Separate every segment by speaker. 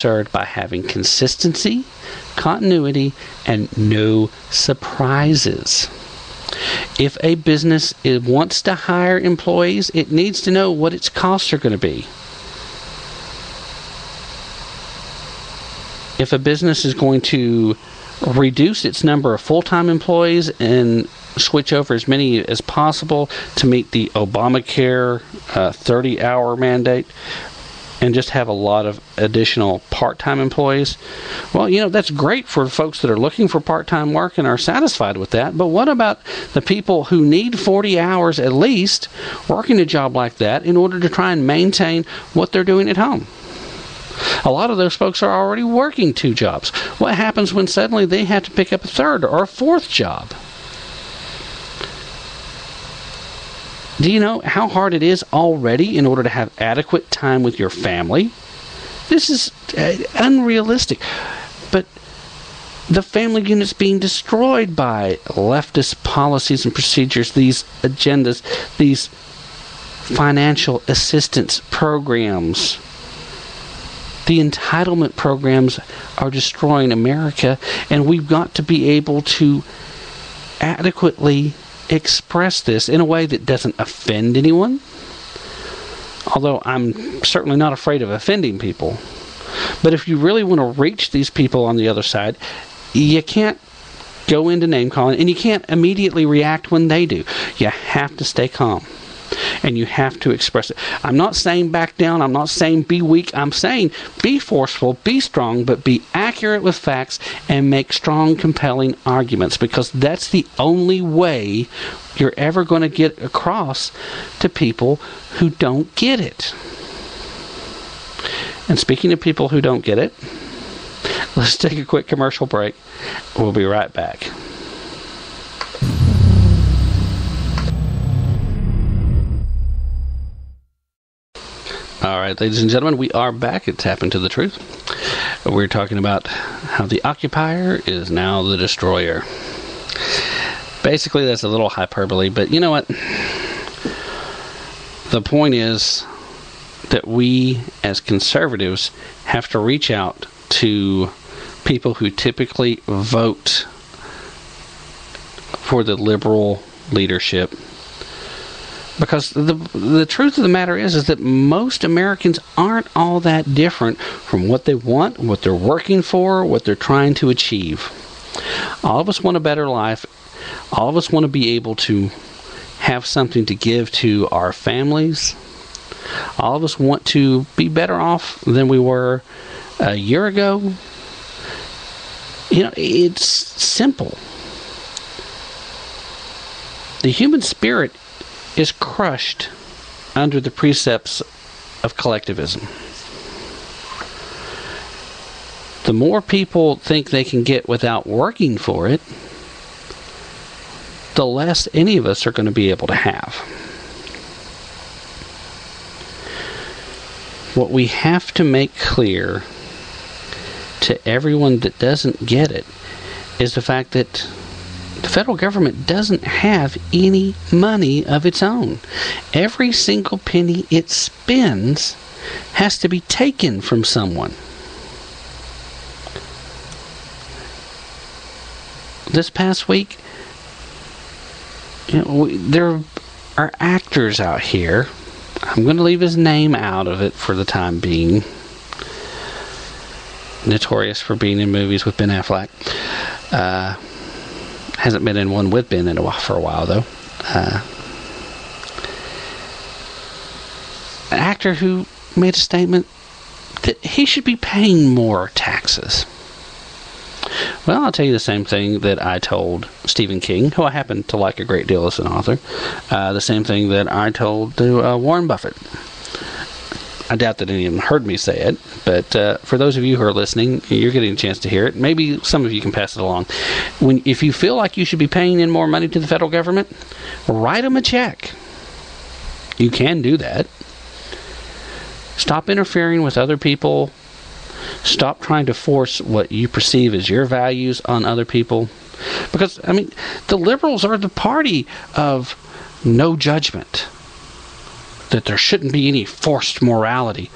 Speaker 1: served by having consistency, continuity, and no surprises. If a business wants to hire employees, it needs to know what its costs are going to be. If a business is going to reduce its number of full-time employees and switch over as many as possible to meet the Obamacare 30-hour mandate and just have a lot of additional part-time employees, well, that's great for folks that are looking for part-time work and are satisfied with that. But what about the people who need 40 hours at least working a job like that in order to try and maintain what they're doing at home? A lot of those folks are already working 2 jobs. What happens when suddenly they have to pick up a 3rd or a 4th job? Do you know how hard it is already in order to have adequate time with your family? This is unrealistic. But the family unit's being destroyed by leftist policies and procedures, these agendas, these financial assistance programs. The entitlement programs are destroying America, and we've got to be able to adequately express this in a way that doesn't offend anyone. Although I'm certainly not afraid of offending people. But if you really want to reach these people on the other side, you can't go into name calling, and you can't immediately react when they do. You have to stay calm. And you have to express it. I'm not saying back down. I'm not saying be weak. I'm saying be forceful, be strong, but be accurate with facts and make strong, compelling arguments, because that's the only way you're ever going to get across to people who don't get it. And speaking of people who don't get it, let's take a quick commercial break. We'll be right back. All right, ladies and gentlemen, we are back at Tap Into the Truth. We're talking about how the Occupier is now the Destroyer. Basically, that's a little hyperbole, but you know what? The point is that we, as conservatives, have to reach out to people who typically vote for the liberal leadership. Because the truth of the matter is that most Americans aren't all that different from what they want, what they're working for, what they're trying to achieve. All of us want a better life. All of us want to be able to have something to give to our families. All of us want to be better off than we were a year ago. It's simple. The human spirit is crushed under the precepts of collectivism. The more people think they can get without working for it, the less any of us are going to be able to have. What we have to make clear to everyone that doesn't get it is the fact that the federal government doesn't have any money of its own. Every single penny it spends has to be taken from someone. This past week, there are actors out here. I'm going to leave his name out of it for the time being. Notorious for being in movies with Ben Affleck. Hasn't been in one with Ben for a while, though. An actor who made a statement that he should be paying more taxes. Well, I'll tell you the same thing that I told Stephen King, who I happen to like a great deal as an author. The same thing that I told to Warren Buffett. I doubt that any of them heard me say it, but for those of you who are listening, you're getting a chance to hear it. Maybe some of you can pass it along. If you feel like you should be paying in more money to the federal government, write them a check. You can do that. Stop interfering with other people. Stop trying to force what you perceive as your values on other people. Because, the liberals are the party of no judgment. That there shouldn't be any forced morality.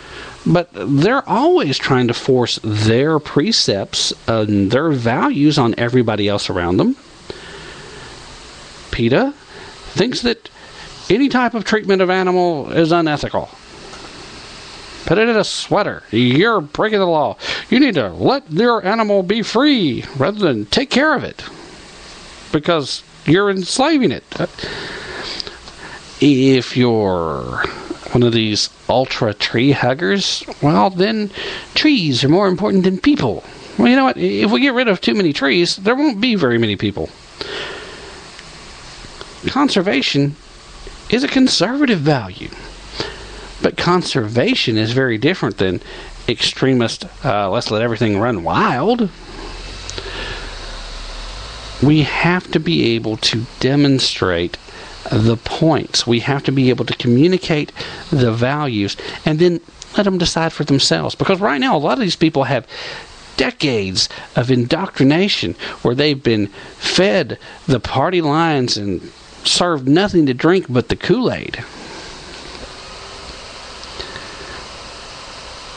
Speaker 1: But they're always trying to force their precepts and their values on everybody else around them. PETA thinks that any type of treatment of animal is unethical. Put it in a sweater. You're breaking the law. You need to let your animal be free rather than take care of it, because you're enslaving it. If you're one of these ultra tree huggers, well, then trees are more important than people. Well, you know what? If we get rid of too many trees, there won't be very many people. Conservation is a conservative value. But conservation is very different than extremist, let's let everything run wild. We have to be able to demonstrate the points. We have to be able to communicate the values and then let them decide for themselves. Because right now, a lot of these people have decades of indoctrination where they've been fed the party lines and served nothing to drink but the Kool-Aid.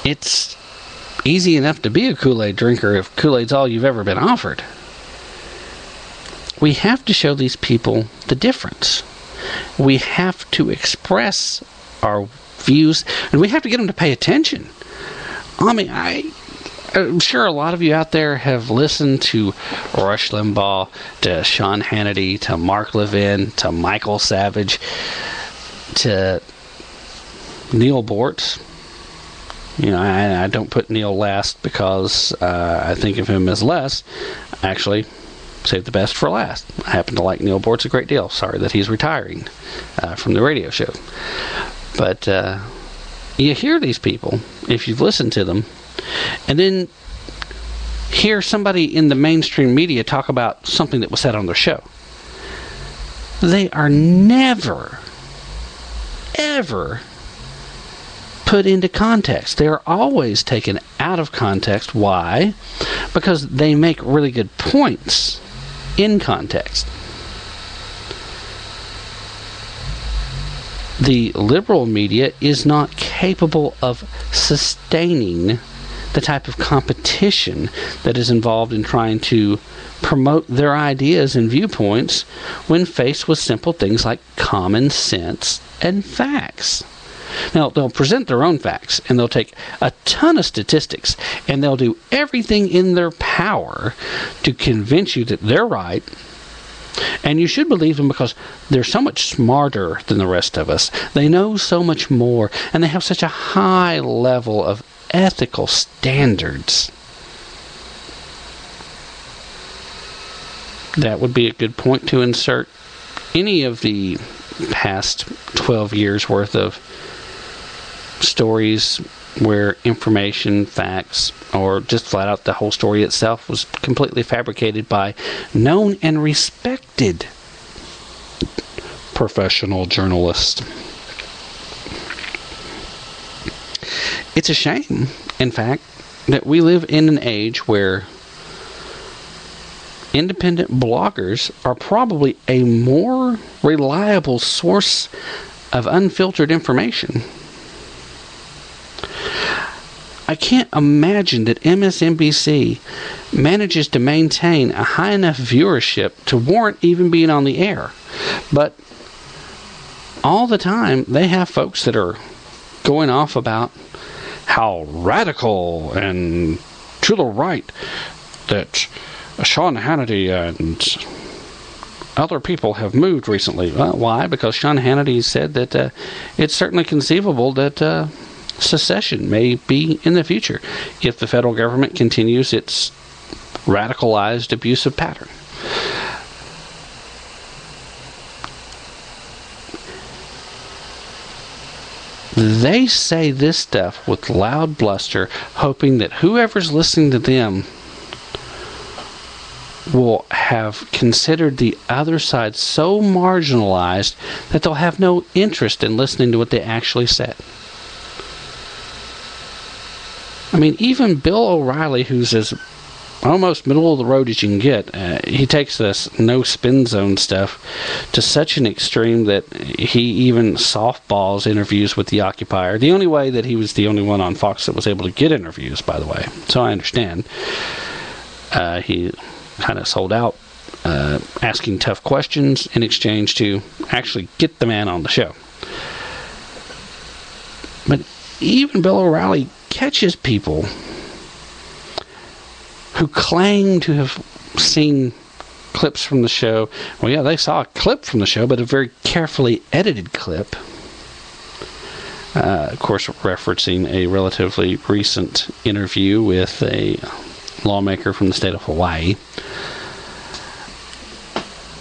Speaker 1: It's easy enough to be a Kool-Aid drinker if Kool-Aid's all you've ever been offered. We have to show these people the difference. We have to express our views, and we have to get them to pay attention. I mean, I'm sure a lot of you out there have listened to Rush Limbaugh, to Sean Hannity, to Mark Levin, to Michael Savage, to Neil Bortz. You know, I don't put Neil last because I think of him as less. Actually, save the best for last. I happen to like Neil Bortz a great deal. Sorry that he's retiring from the radio show. But you hear these people, if you've listened to them, and then hear somebody in the mainstream media talk about something that was said on their show. They are never, ever put into context. They are always taken out of context. Why? Because they make really good points in context. The liberal media is not capable of sustaining the type of competition that is involved in trying to promote their ideas and viewpoints when faced with simple things like common sense and facts. Now, they'll present their own facts, and they'll take a ton of statistics, and they'll do everything in their power to convince you that they're right, and you should believe them because they're so much smarter than the rest of us. They know so much more, and they have such a high level of ethical standards. That would be a good point to insert any of the past 12 years worth of stories where information, facts, or just flat out the whole story itself was completely fabricated by known and respected professional journalists. It's a shame, in fact, that we live in an age where independent bloggers are probably a more reliable source of unfiltered information. I can't imagine that MSNBC manages to maintain a high enough viewership to warrant even being on the air. But all the time, they have folks that are going off about how radical and to the right that Sean Hannity and other people have moved recently. Why? Because Sean Hannity said that it's certainly conceivable that secession may be in the future if the federal government continues its radicalized abusive pattern. They say this stuff with loud bluster, hoping that whoever's listening to them will have considered the other side so marginalized that they'll have no interest in listening to what they actually said. I mean, even Bill O'Reilly, who's as almost middle of the road as you can get. He takes this no spin zone stuff to such an extreme that he even softballs interviews with the Occupier. The only way that he was the only one on Fox that was able to get interviews, by the way. So I understand. He kind of sold out, asking tough questions in exchange to actually get the man on the show. But even Bill O'Reilly catches people who claim to have seen clips from the show. Well, yeah, they saw a clip from the show, but a very carefully edited clip. Of course, referencing a relatively recent interview with a lawmaker from the state of Hawaii.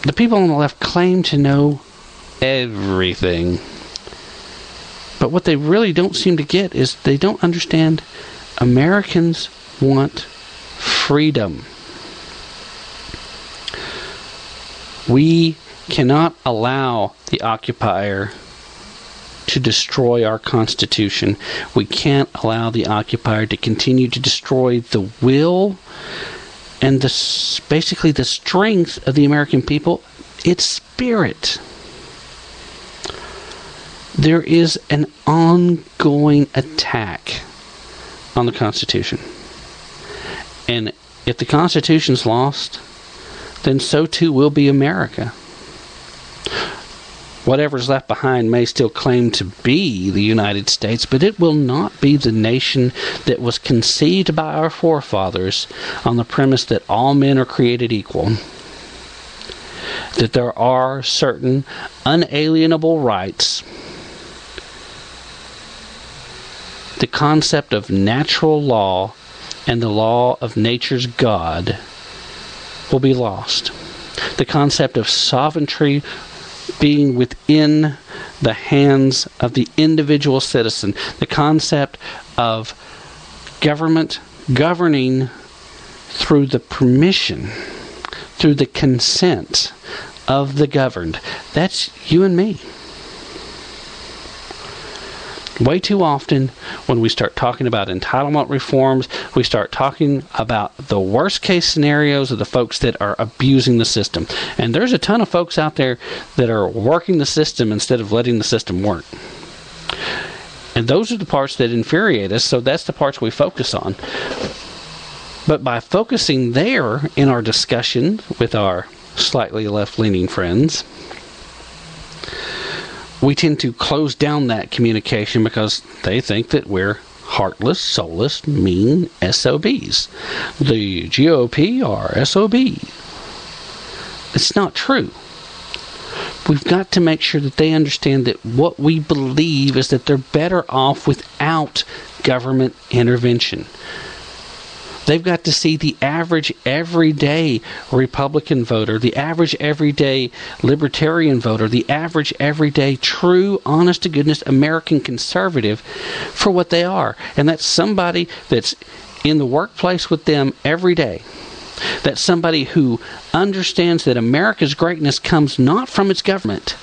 Speaker 1: The people on the left claim to know everything. But what they really don't seem to get is they don't understand Americans want freedom. We cannot allow the Occupier to destroy our Constitution. We can't allow the Occupier to continue to destroy the will and basically the strength of the American people, its spirit. There is an ongoing attack on the Constitution. And if the Constitution's lost, then so too will be America. Whatever's left behind may still claim to be the United States, but it will not be the nation that was conceived by our forefathers on the premise that all men are created equal. That there are certain unalienable rights. The concept of natural law and the law of nature's God will be lost. The concept of sovereignty being within the hands of the individual citizen. The concept of government governing through the permission, through the consent of the governed. That's you and me. Way too often, when we start talking about entitlement reforms, we start talking about the worst case scenarios of the folks that are abusing the system. And there's a ton of folks out there that are working the system instead of letting the system work. And those are the parts that infuriate us, so that's the parts we focus on. But by focusing there in our discussion with our slightly left-leaning friends, we tend to close down that communication because they think that we're heartless, soulless, mean SOBs. The GOP are SOB. It's not true. We've got to make sure that they understand that what we believe is that they're better off without government intervention. They've got to see the average everyday Republican voter, the average everyday Libertarian voter, the average everyday true, honest-to-goodness American conservative for what they are. And that's somebody that's in the workplace with them every day. That's somebody who understands that America's greatness comes not from its government,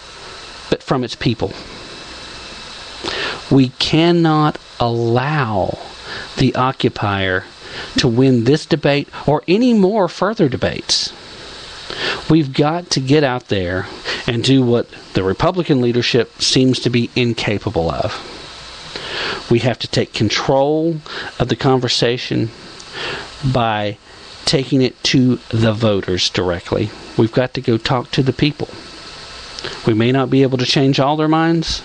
Speaker 1: but from its people. We cannot allow the Occupier to win this debate or any more further debates. We've got to get out there and do what the Republican leadership seems to be incapable of. We have to take control of the conversation by taking it to the voters directly. We've got to go talk to the people. We may not be able to change all their minds,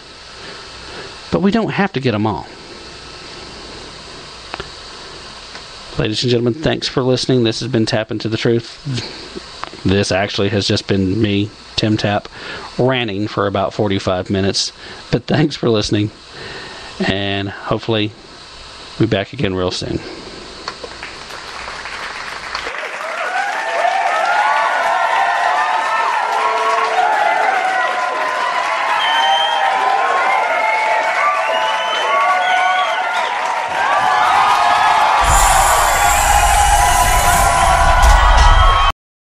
Speaker 1: but we don't have to get them all. Ladies and gentlemen, thanks for listening. This has been Tap Into the Truth. This actually has just been me, Tim Tapp, ranting for about 45 minutes. But thanks for listening, and hopefully we'll be back again real soon.